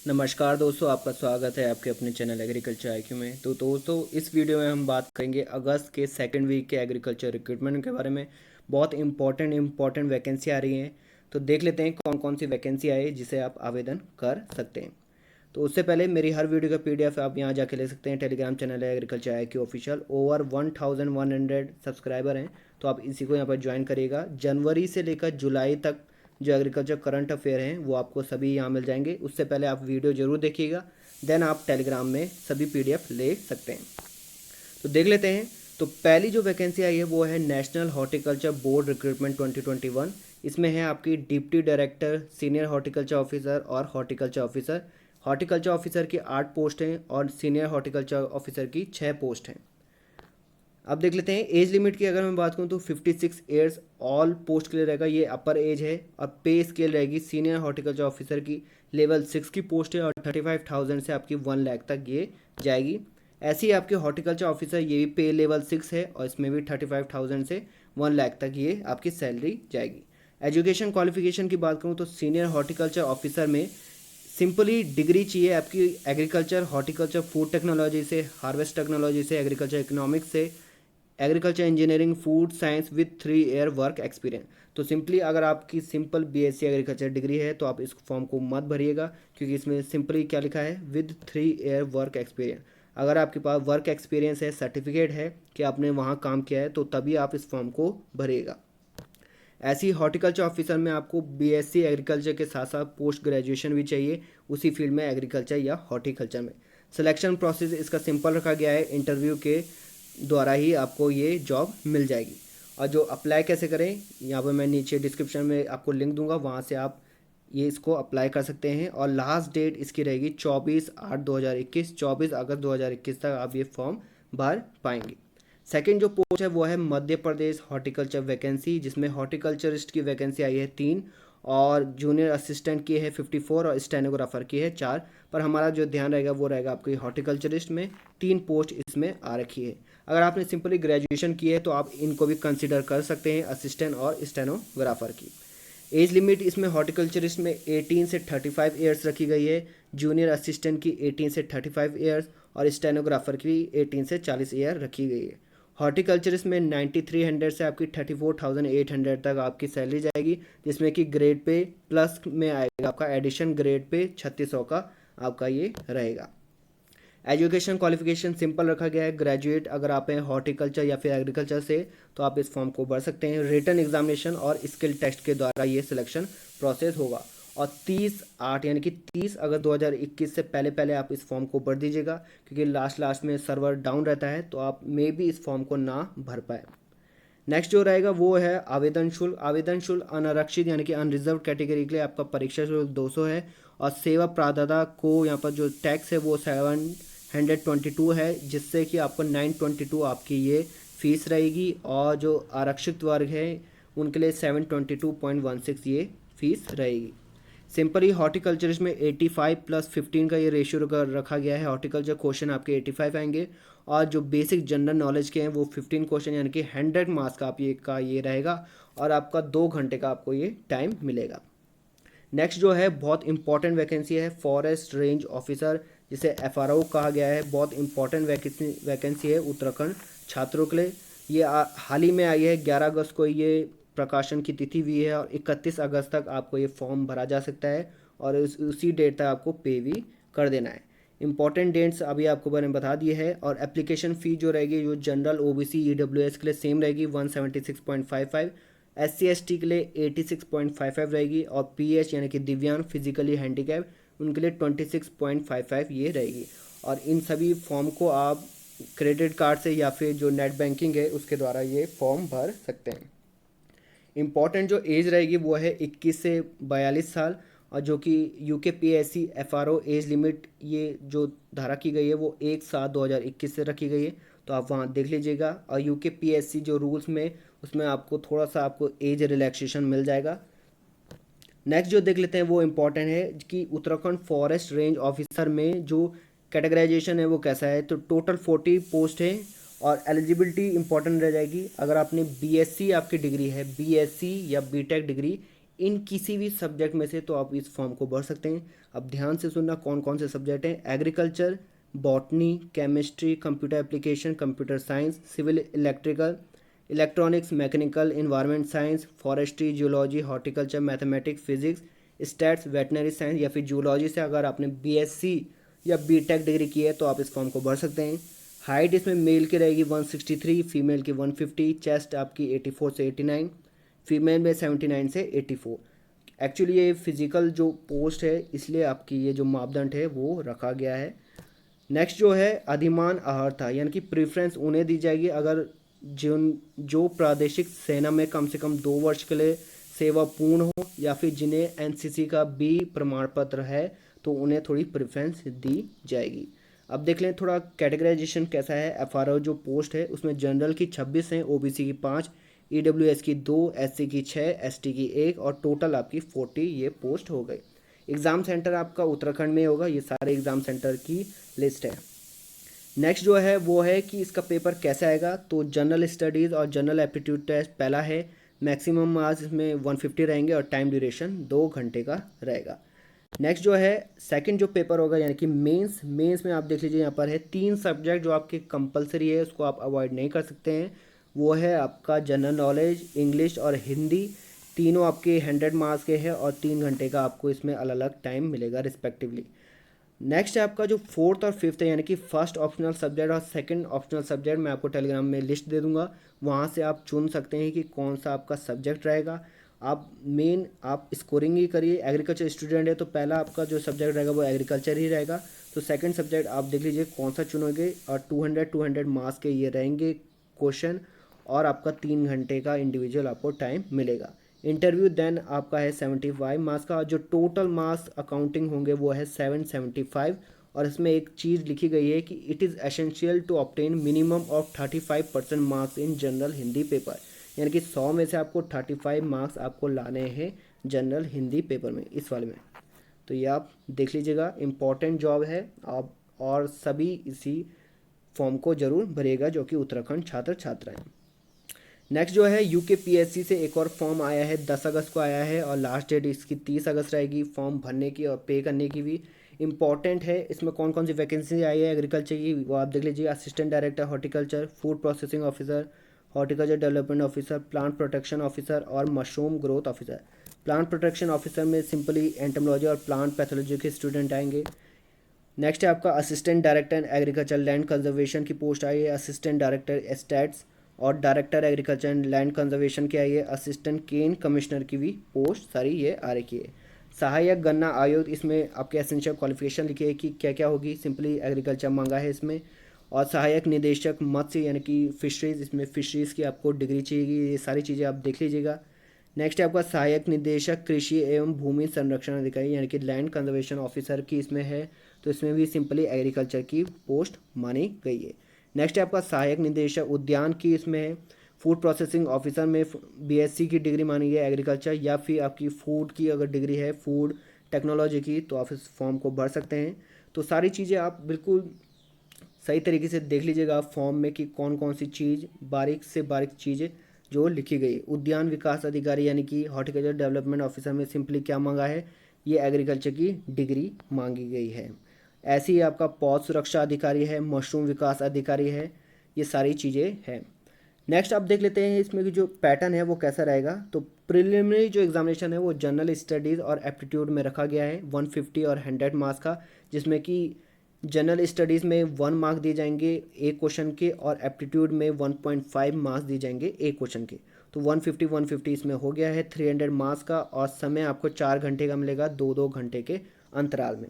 नमस्कार दोस्तों, आपका स्वागत है आपके अपने चैनल एग्रीकल्चर आईक्यू में। तो दोस्तों, इस वीडियो में हम बात करेंगे अगस्त के सेकंड वीक के एग्रीकल्चर रिक्रूटमेंट के बारे में। बहुत इंपॉर्टेंट वैकेंसी आ रही हैं, तो देख लेते हैं कौन कौन सी वैकेंसी आई जिसे आप आवेदन कर सकते हैं। तो उससे पहले मेरी हर वीडियो का PDF आप यहाँ जाके ले सकते हैं। टेलीग्राम चैनल है agriculture IQ official, over 1100 subscriber हैं, तो आप इसी को यहाँ पर ज्वाइन करिएगा। जनवरी से लेकर जुलाई तक जो एग्रीकल्चर करंट अफेयर हैं वो आपको सभी यहाँ मिल जाएंगे। उससे पहले आप वीडियो जरूर देखिएगा, देन आप टेलीग्राम में सभी PDF ले सकते हैं। तो देख लेते हैं। तो पहली जो वैकेंसी आई है वो है नेशनल हॉर्टिकल्चर बोर्ड रिक्रूटमेंट 2021। इसमें है आपकी deputy director, senior horticulture officer और हॉर्टिकल्चर ऑफिसर। हॉर्टिकल्चर ऑफिसर की 8 पोस्ट हैं और सीनियर हॉर्टिकल्चर ऑफिसर की 6 पोस्ट हैं। अब देख लेते हैं एज लिमिट की। अगर मैं बात करूं तो 56 ईयर्स ऑल पोस्ट के लिए रहेगा, ये अपर एज है। और पे स्केल रहेगी सीनियर हॉर्टिकल्चर ऑफिसर की लेवल 6 की पोस्ट है और 35,000 से आपकी 1 लाख तक ये जाएगी। ऐसी आपके हॉर्टिकल्चर ऑफिसर ये भी पे लेवल 6 है और इसमें भी 35,000 से 1 लाख तक ये आपकी सैलरी जाएगी। एजुकेशन क्वालिफिकेशन की बात करूँ तो सीनियर हॉर्टिकल्चर ऑफिसर में सिंपली डिग्री चाहिए आपकी एग्रीकल्चर, हॉर्टिकल्चर, फूड टेक्नोलॉजी से, हार्वेस्ट टेक्नोलॉजी से, एग्रीकल्चर इकोनॉमिक्स से, agriculture engineering, food science with 3 year work experience. तो सिंपली अगर आपकी सिंपल BSc एग्रीकल्चर डिग्री है तो आप इस फॉर्म को मत भरिएगा, क्योंकि इसमें सिंपली क्या लिखा है, विद 3 ईयर वर्क एक्सपीरियंस। अगर आपके पास वर्क एक्सपीरियंस है, सर्टिफिकेट है कि आपने वहाँ काम किया है, तो तभी आप इस फॉर्म को भरिएगा। ऐसी हॉर्टिकल्चर ऑफिसर में आपको BSc एग्रीकल्चर के साथ साथ पोस्ट ग्रेजुएशन भी चाहिए उसी फील्ड में, एग्रीकल्चर या हॉर्टिकल्चर में। सिलेक्शन प्रोसेस इसका सिंपल रखा गया है, इंटरव्यू के द्वारा ही आपको ये जॉब मिल जाएगी। और जो अप्लाई कैसे करें, यहाँ पर मैं नीचे डिस्क्रिप्शन में आपको लिंक दूंगा, वहाँ से आप ये इसको अप्लाई कर सकते हैं। और लास्ट डेट इसकी रहेगी 24/8/2021, 24 अगस्त 2021 तक आप ये फॉर्म भर पाएंगे। सेकंड जो पोस्ट है वो है मध्य प्रदेश हॉर्टिकल्चर वैकेंसी, जिसमें हॉर्टिकल्चरिस्ट की वैकेंसी आई है 3 और जूनियर असिस्टेंट की है 54 और स्टेनोग्राफर की है 4। पर हमारा जो ध्यान रहेगा वो रहेगा आपकी हॉर्टिकल्चरिस्ट में 3 पोस्ट इसमें आ रखी है। अगर आपने सिंपली ग्रेजुएशन की है तो आप इनको भी कंसिडर कर सकते हैं, असिस्टेंट और स्टेनोग्राफर की। एज लिमिट इसमें हॉर्टिकल्चरिस्ट में 18 से 35 ईयर्स रखी गई है, जूनियर असिस्टेंट की 18 से 35 ईयर्स और स्टेनोग्राफर की 18 से 40 ईयर रखी गई है। हॉर्टिकल्चरिस्ट में 9300 से आपकी 34,800 तक आपकी सैलरी जाएगी, जिसमें कि ग्रेड पे प्लस में आएगा आपका एडिशन ग्रेड पे 3600 का आपका ये रहेगा। एजुकेशन क्वालिफिकेशन सिंपल रखा गया है, ग्रेजुएट अगर आप हैं हॉर्टिकल्चर या फिर एग्रीकल्चर से तो आप इस फॉर्म को भर सकते हैं। रिटन एग्जामिनेशन और स्किल टेस्ट के द्वारा ये सिलेक्शन प्रोसेस होगा। और 30/8 यानी कि 30 अगस्त 2021 से पहले पहले आप इस फॉर्म को भर दीजिएगा, क्योंकि लास्ट में सर्वर डाउन रहता है, तो आप मे भी इस फॉर्म को ना भर पाए। नेक्स्ट जो रहेगा वो है आवेदन शुल्क। आवेदन शुल्क अनारक्षित यानी कि अनरिजर्व कैटेगरी के लिए आपका परीक्षा शुल्क 200 है और सेवा प्रदाता को यहाँ पर जो टैक्स है वो 722 है, जिससे कि आपको 922 आपकी ये फीस रहेगी। और जो आरक्षित वर्ग है उनके लिए 722.16 ये फीस रहेगी। सिंपली हॉर्टिकल्चर में 85 + 15 का ये रेशियो रखा गया है। हॉर्टिकल्चर क्वेश्चन आपके 85 आएंगे और जो बेसिक जनरल नॉलेज के हैं वो 15 क्वेश्चन यानी कि 100 मार्क्स का ये रहेगा और आपका 2 घंटे का आपको ये टाइम मिलेगा। नेक्स्ट जो है बहुत इंपॉर्टेंट वैकेंसी है फॉरेस्ट रेंज ऑफिसर, जिसे FRO कहा गया है। बहुत इंपॉर्टेंट वैकेंसी है उत्तराखंड छात्रों के लिए। ये हाल ही में आई है, 11 अगस्त को ये प्रकाशन की तिथि भी है और 31 अगस्त तक आपको ये फॉर्म भरा जा सकता है और उसी डेट तक आपको पे भी कर देना है। इंपॉर्टेंट डेट्स अभी आपको मैंने बता दिए है। और एप्लीकेशन फ़ी जो रहेगी जो जनरल OBC EWS के लिए सेम रहेगी 176.55, SC ST के लिए 86.55 रहेगी और PH यानी कि दिव्यांग फिजिकली हैंडीकैप उनके लिए 26.55 ये रहेगी। और इन सभी फॉर्म को आप क्रेडिट कार्ड से या फिर जो नेट बैंकिंग है उसके द्वारा ये फॉर्म भर सकते हैं। इम्पॉर्टेंट जो एज रहेगी वो है 21 से 42 साल और जो कि UKPSC FRO एज लिमिट ये जो धारा की गई है वो 1/7/2021 से रखी गई है, तो आप वहाँ देख लीजिएगा। और UKPSC जो रूल्स में उसमें आपको थोड़ा सा आपको एज रिलैक्सेशन मिल जाएगा। नेक्स्ट जो देख लेते हैं वो इम्पॉर्टेंट है कि उत्तराखंड फॉरेस्ट रेंज ऑफिसर में जो कैटेगराइजेशन है वो कैसा है। तो टोटल 40 पोस्ट है और एलिजिबिलिटी इंपॉर्टेंट रह जाएगी। अगर आपने BSc आपकी डिग्री है, BSc या BTech डिग्री इन किसी भी सब्जेक्ट में से, तो आप इस फॉर्म को भर सकते हैं। अब ध्यान से सुनना कौन कौन से सब्जेक्ट हैं। Agriculture, botany, chemistry, computer application, computer science, civil electrical, electronics, mechanical, environment science, forestry, geology, horticulture, mathematics, physics, stats, veterinary science या फिर जूलॉजी से अगर आपने बीएससी या बीटेक डिग्री की है तो आप इस फॉर्म को भर सकते हैं। हाइट इसमें मेल की रहेगी 163, फीमेल की 150, चेस्ट आपकी 84 से 89, फीमेल में 79 से 84। एक्चुअली ये फिजिकल जो पोस्ट है इसलिए आपकी ये जो मापदंड है वो रखा गया है। नेक्स्ट जो है अधिमान अहर्ता, यानी कि प्रेफरेंस उन्हें दी जाएगी अगर जो प्रादेशिक सेना में कम से कम 2 वर्ष के लिए सेवा पूर्ण हो या फिर जिन्हें एनसीसी का बी प्रमाण पत्र है तो उन्हें थोड़ी प्रेफरेंस दी जाएगी। अब देख लें थोड़ा कैटेगराइजेशन कैसा है। एफआरओ जो पोस्ट है उसमें जनरल की 26 हैं, ओबीसी की 5, ईडब्ल्यूएस की 2, एससी की 6, एसटी की 1 और टोटल आपकी 40 ये पोस्ट हो गई। एग्ज़ाम सेंटर आपका उत्तराखंड में होगा। ये सारे एग्ज़ाम सेंटर की लिस्ट है। नेक्स्ट जो है वो है कि इसका पेपर कैसे आएगा। तो जनरल स्टडीज़ और जनरल एप्टीट्यूड टेस्ट पहला है, मैक्सिमम मार्क्स इसमें 150 रहेंगे और टाइम ड्यूरेशन 2 घंटे का रहेगा। नेक्स्ट जो है सेकंड जो पेपर होगा यानी कि मेंस में आप देख लीजिए यहाँ पर है 3 सब्जेक्ट जो आपके कंपलसरी है, उसको आप अवॉइड नहीं कर सकते हैं। वो है आपका जनरल नॉलेज, इंग्लिश और हिंदी। तीनों आपके 100 मार्क्स के हैं और 3 घंटे का आपको इसमें अलग अलग टाइम मिलेगा रिस्पेक्टिवली। नेक्स्ट है आपका जो फोर्थ और फिफ्थ है, यानी कि फर्स्ट ऑप्शनल सब्जेक्ट और सेकंड ऑप्शनल सब्जेक्ट, मैं आपको टेलीग्राम में लिस्ट दे दूंगा, वहाँ से आप चुन सकते हैं कि कौन सा आपका सब्जेक्ट रहेगा। आप स्कोरिंग ही करिए। एग्रीकल्चर स्टूडेंट है तो पहला आपका जो सब्जेक्ट रहेगा वो एग्रीकल्चर ही रहेगा। तो सेकंड सब्जेक्ट आप देख लीजिए कौन सा चुनोगे और 200 मार्क्स के ये रहेंगे क्वेश्चन और आपका 3 घंटे का इंडिविजुअल आपको टाइम मिलेगा। इंटरव्यू देन आपका है 75 मार्क्स का। जो टोटल मार्क्स अकाउंटिंग होंगे वो है 775 और इसमें एक चीज़ लिखी गई है कि it is essential to obtain minimum of 35% marks in general Hindi paper, यानी कि 100 में से आपको 35 मार्क्स आपको लाने हैं जनरल हिंदी पेपर में, इस वाले में। तो ये आप देख लीजिएगा, इम्पॉर्टेंट जॉब है आप, और सभी इसी फॉर्म को ज़रूर भरिएगा जो कि उत्तराखंड छात्र छात्रा हैं। नेक्स्ट जो है यूकेपीएससी से एक और फॉर्म आया है, 10 अगस्त को आया है और लास्ट डेट इसकी 30 अगस्त रहेगी फॉर्म भरने की और पे करने की भी। इंपॉर्टेंट है इसमें कौन कौन सी वैकेंसी आई है एग्रीकल्चर की, वो आप देख लीजिए। Assistant director horticulture, food processing officer, horticulture development officer, plant protection officer और mushroom growth officer. Plant protection officer में सिंपली एंटोमोलॉजी और प्लांट पैथोलॉजी के स्टूडेंट आएंगे। नेक्स्ट है आपका assistant director agriculture land conservation की पोस्ट आई है, असिस्टेंट डायरेक्टर एस्टेट्स और director agriculture and land conservation की आई है, असिस्टेंट केन कमिश्नर की भी पोस्ट सारी ये आ रखी है। सहायक गन्ना आयुक्त, इसमें आपके एसेंशियल क्वालिफिकेशन लिखी है कि क्या क्या होगी, सिंपली एग्रीकल्चर मांगा है इसमें। और सहायक निदेशक मत्स्य यानी कि फिशरीज़, इसमें फिशरीज़ की आपको डिग्री चाहिए। ये सारी चीज़ें आप देख लीजिएगा। नेक्स्ट है आपका सहायक निदेशक कृषि एवं भूमि संरक्षण अधिकारी यानी कि लैंड कंजर्वेशन ऑफिसर की इसमें है, तो इसमें भी सिंपली एग्रीकल्चर की पोस्ट मानी गई है। नेक्स्ट है आपका सहायक निदेशक उद्यान की, इसमें है फूड प्रोसेसिंग ऑफिसर में बीएससी की डिग्री मानी गई है एग्रीकल्चर, या फिर आपकी फूड की अगर डिग्री है फूड टेक्नोलॉजी की तो आप इस फॉर्म को भर सकते हैं। तो सारी चीज़ें आप बिल्कुल सही तरीके से देख लीजिएगा फॉर्म में कि कौन कौन सी चीज़ बारीक से बारीक चीज़ें जो लिखी गई। उद्यान विकास अधिकारी यानी कि हॉर्टिकल्चर डेवलपमेंट ऑफिसर में सिंपली क्या मांगा है, ये एग्रीकल्चर की डिग्री मांगी गई है। ऐसे ही आपका पौध सुरक्षा अधिकारी है, मशरूम विकास अधिकारी है, ये सारी चीज़ें हैं। नेक्स्ट आप देख लेते हैं इसमें कि जो पैटर्न है वो कैसा रहेगा। तो प्रिलिमिनरी जो एग्जामिनेशन है वो जनरल स्टडीज़ और एप्टीट्यूड में रखा गया है 150 और 100 मार्क्स का, जिसमें कि जनरल स्टडीज़ में 1 मार्क दिए जाएंगे एक क्वेश्चन के और एप्टीट्यूड में 1.5 मार्क्स दिए जाएंगे एक क्वेश्चन के। तो 150 इसमें हो गया है 300 मार्क्स का, और समय आपको 4 घंटे का मिलेगा 2-2 घंटे के अंतराल में।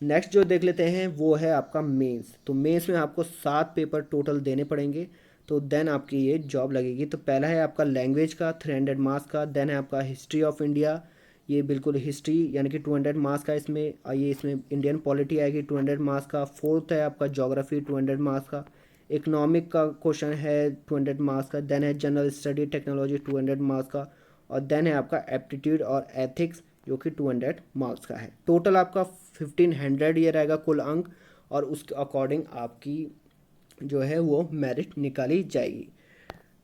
नेक्स्ट जो देख लेते हैं वो है आपका मेंस। तो मेंस में आपको 7 पेपर टोटल देने पड़ेंगे, तो देन आपकी ये जॉब लगेगी। तो पहला है आपका लैंग्वेज का 300 मार्क्स का, देन है आपका हिस्ट्री ऑफ इंडिया, ये बिल्कुल हिस्ट्री यानी कि 200 मार्क्स का इसमें आइए। इसमें इंडियन पॉलिटी आएगी 200 मार्क्स का। फोर्थ है आपका ज्योग्राफी 200 मार्क्स का। इकोनॉमिक का क्वेश्चन है 200 मार्क्स का। देन है जनरल स्टडी टेक्नोलॉजी 200 मार्क्स का, और देन है आपका एप्टीट्यूड और एथिक्स जो कि 200 मार्क्स का है। टोटल आपका 1500 ये रहेगा कुल अंक, और उसके अकॉर्डिंग आपकी जो है वो मेरिट निकाली जाएगी।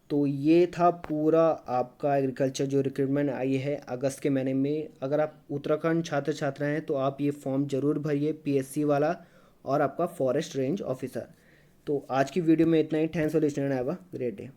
तो ये था पूरा आपका एग्रीकल्चर जो रिक्रूटमेंट आई है अगस्त के महीने में। अगर आप उत्तराखंड छात्र छात्रा हैं तो आप ये फॉर्म ज़रूर भरिए, पीएससी वाला और आपका फॉरेस्ट रेंज ऑफिसर। तो आज की वीडियो में इतना ही। Thanks for listening, have a great day.